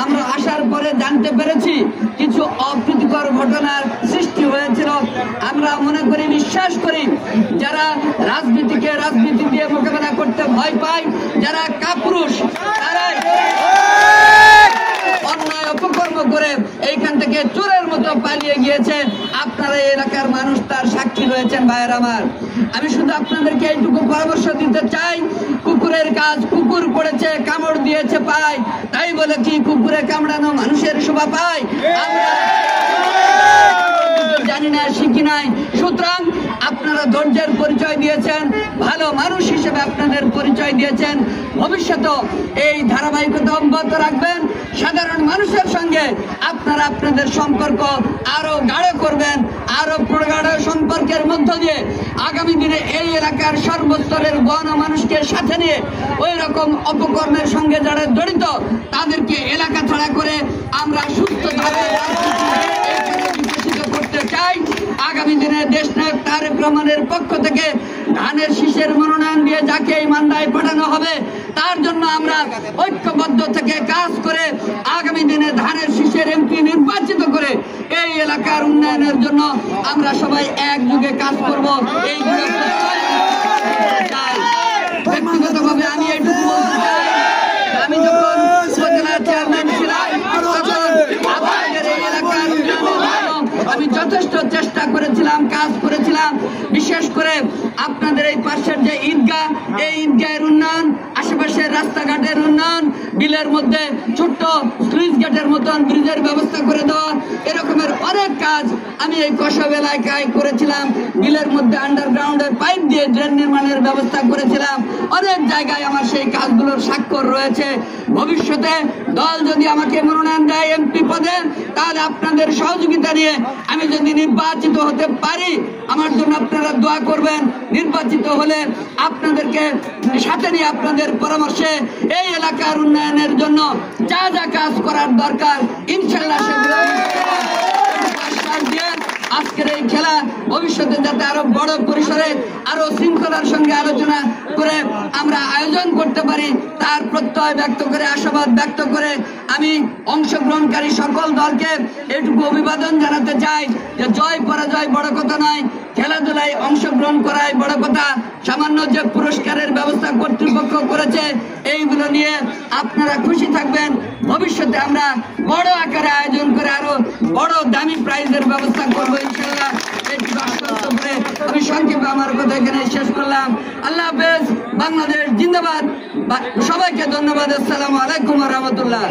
আমরা আসার পরে জানতে পেরেছি কিছু অপ্রীতিকর ঘটনার সৃষ্টি হয়েছিল। আমরা মনে করি, বিশ্বাস করি, যারা রাজনীতিকে রাজনীতি দিয়ে মোকাবেলা করতে ভয় পায়, যারা কাপুরুষ, তারা অন্যায় অপকর্ম করে এইখান থেকে চোরের মতো পালিয়ে গিয়েছে। আপনারা এই এলাকার মানুষ তার সাক্ষী রয়েছেন। ভাইয়ের আমার, আমি শুধু আপনাদেরকে এইটুকু পরামর্শ দিতে চাই, কুকুরের কাজ কুকুর করেছে, কামড় দিয়েছে পায়, তাই বলে কি কুকুরে কামড়ানো মানুষের শোভা পায়? আমরা জানি না, শিখি নাই। সুতরাং আপনারা ধৈর্যের পরিচয় দিয়েছেন, ভালো মানুষ হিসেবে আপনাদের পরিচয় দিয়েছেন। ভবিষ্যতে এই ধারাবাহিকতা অব্যাহত রাখবেন। সাধারণ মানুষের সঙ্গে আপনারা আপনাদের সম্পর্ক আরো গাঢ় করবেন। আরো প্রগাঢ় সম্পর্কের মধ্য দিয়ে আগামী দিনে এই এলাকার সর্বস্তরের গণমানুষকে সাথে নিয়ে ওই রকম অপকর্মের সঙ্গে যারা জড়িত তাদেরকে এলাকা ছাড়া করে আমরা সুস্থভাবে বিকশিত করতে চাই। আগামী দিনে দেশনায়ক তারেক রহমানের পক্ষ থেকে ধানের শীষের মনোনয়ন দিয়ে যাকে এই মান্দায় পাঠানো হবে, তার জন্য আমরা ঐক্যবদ্ধ থেকে কাজ করে আগামী দিনে ধানের শীষের এমপি নির্বাচিত করে এই এলাকার উন্নয়নের জন্য আমরা সবাই একযোগে কাজ করব। এইগুলো ব্যক্তিগতভাবে আমি এইটুকু বলতে চাই, আমি যখন উপজেলা চেয়ারম্যান ছিলাম তখন আপনাদের এই এলাকার আমি যথেষ্ট চেষ্টা করেছিলাম, কাজ করেছিলাম। বিশেষ করে আপনাদের এই পাশের যে ঈদগাহ, এই ঈদগাহের উন্নয়ন, আশেপাশের রাস্তাঘাটের উন্নয়ন, বিলের মধ্যে ছোট্ট স্লুইস গেটের মতন ব্রিজের ব্যবস্থা করে দেওয়া, এরকমের অনেক কাজ আমি এই কসব এলাকায় করেছিলাম। বিলের মধ্যে আন্ডারগ্রাউন্ডের পাইপ দিয়ে ড্রেন নির্মাণের ব্যবস্থা করেছিলাম। অনেক জায়গায় আমার সেই কাজগুলোর স্বাক্ষর রয়েছে। ভবিষ্যতে দল যদি আমাকে মনোনয়ন দেয় এমপি পদে, তাহলে আপনাদের সহযোগিতা নিয়ে আমি যদি নির্বাচিত হতে পারি, আমার জন্য আপনারা দোয়া করবেন। নির্বাচিত হলে আপনাদেরকে সাথে নিয়ে আপনাদের পরামর্শে এই এলাকার উন্নয়নের জন্য যা যা কাজ করার দরকার ইনশাল্লাহ সেগুলো আশ্বাস দিয়ে আজকের এই খেলা ভবিষ্যতে যাতে আরো বড় পরিসরে আরো শৃঙ্খলার সঙ্গে আলোচনা করে আমরা আয়োজন করতে পারি তার প্রত্যয় ব্যক্ত করে, আশাবাদ ব্যক্ত করে আমি অংশগ্রহণকারী সকল দলকে এটুকু অভিবাদন জানাতে চাই যে জয় পরাজয় বড় কথা নয়, খেলাধুলায় অংশগ্রহণ করাই বড় কথা। সামান্য যে পুরস্কারের ব্যবস্থা কর্তৃপক্ষ করেছে এইগুলো নিয়ে আপনারা খুশি থাকবেন। ভবিষ্যতে আমরা বড় আকারে আয়োজন করে আরো বড় দামি প্রাইজের ব্যবস্থা করবো ইনশাল্লাহ। আমি সংক্ষেপে আমার কথা এখানে শেষ করলাম। আল্লাহ হাফেজ। বাংলাদেশ জিন্দাবাদ। সবাইকে ধন্যবাদ। আসসালামু আলাইকুম ওয়া রাহমাতুল্লাহ।